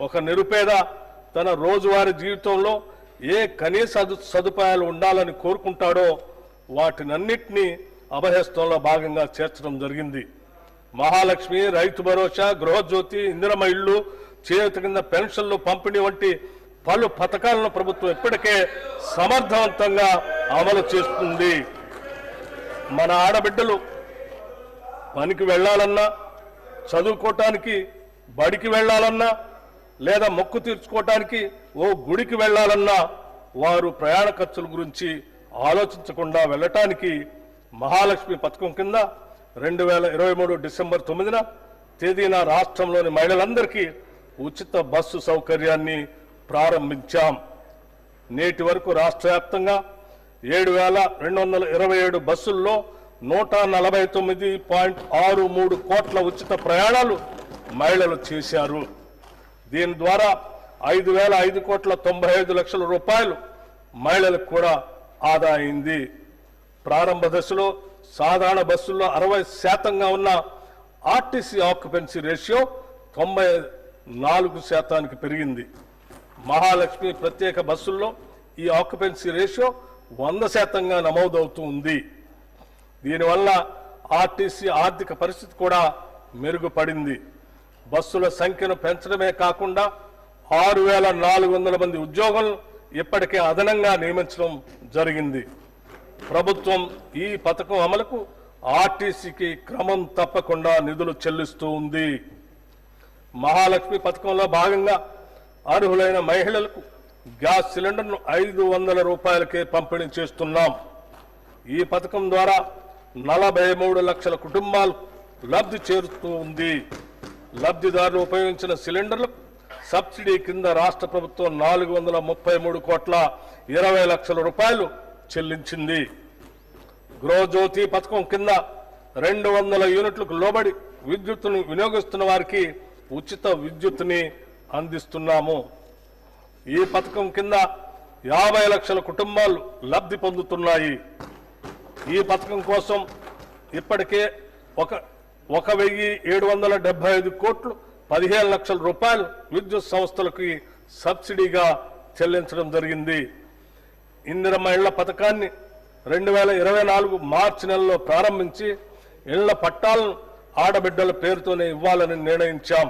ఒక నిరుపేద తన రోజువారీ జీవితంలో ఏ కనీస సదుపాయాలు ఉండాలని కోరుకుంటాడో వాటినన్నిటినీ అభయస్థంలో భాగంగా చేర్చడం జరిగింది. మహాలక్ష్మి, రైతు భరోసా, గృహజ్యోతి, ఇందిరమ్మ ఇళ్లు, చేయూత కింద పెన్షన్లు పంపిణీ వంటి పలు పథకాలను ప్రభుత్వం ఇప్పటికే సమర్థవంతంగా అమలు చేస్తుంది. మన ఆడబిడ్డలు పనికి వెళ్లాలన్నా, చదువుకోవటానికి బడికి వెళ్లాలన్నా, లేదా మొక్కు తీర్చుకోవటానికి ఓ గుడికి వెళ్లాలన్నా వారు ప్రయాణ ఖర్చుల గురించి ఆలోచించకుండా వెళ్లటానికి మహాలక్ష్మి పథకం కింద 2023 డిసెంబర్ 9న తేదీన రాష్ట్రంలోని మహిళలందరికీ ఉచిత బస్సు సౌకర్యాన్ని ప్రారంభించాం. నేటి వరకు రాష్ట్ర వ్యాప్తంగా 7,227 బస్సుల్లో 149.63 కోట్ల ఉచిత ప్రయాణాలు మహిళలు చేశారు. దీని ద్వారా 5,595 రూపాయలు మహిళలకు కూడా ఆదా అయింది. ప్రారంభ దశలో సాధారణ బస్సుల్లో 60% ఉన్న ఆర్టీసీ ఆక్యుపెన్సీ రేషియో 94% పెరిగింది. మహాలక్ష్మి ప్రత్యేక బస్సుల్లో ఈ ఆక్యుపెన్సీ రేషియో 100% నమోదవుతూ ఉంది. దీనివల్ల ఆర్టీసీ ఆర్థిక పరిస్థితి కూడా మెరుగుపడింది. బస్సుల సంఖ్యను పెంచడమే కాకుండా 6,400 మంది ఉద్యోగులను ఇప్పటికే అదనంగా నియమించడం జరిగింది. ప్రభుత్వం ఈ పథకం అమలుకు ఆర్టీసీకి క్రమం తప్పకుండా నిధులు చెల్లిస్తూ ఉంది. మహాలక్ష్మి పథకంలో భాగంగా అర్హులైన మహిళలకు గ్యాస్ సిలిండర్ను 500 రూపాయలకే పంపిణీ చేస్తున్నాం. ఈ పథకం ద్వారా 43 లక్షల కుటుంబాలు లబ్ధి చేరుతూ ఉంది. లబ్ధిదారులు ఉపయోగించిన సిలిండర్లకు సబ్సిడీ కింద రాష్ట్ర ప్రభుత్వం 433,20 రూపాయలు చెల్లించింది. గృహజ్యోతి పథకం కింద 200 యూనిట్లకు లోబడి విద్యుత్తును వినియోగిస్తున్న వారికి ఉచిత విద్యుత్తుని అందిస్తున్నాము. ఈ పథకం కింద 50 లక్షల కుటుంబాలు లబ్ధి పొందుతున్నాయి. ఈ పథకం కోసం ఇప్పటికే 1,775 కోట్లు 15 లక్షల రూపాయలు విద్యుత్ సంస్థలకి సబ్సిడీగా చెల్లించడం జరిగింది. ఇందిరమ్మ ఇళ్ల పథకాన్ని 2024 మార్చి నెలలో ప్రారంభించి ఇళ్ల పట్టాలను ఆడబిడ్డల పేరుతోనే ఇవ్వాలని నిర్ణయించాం.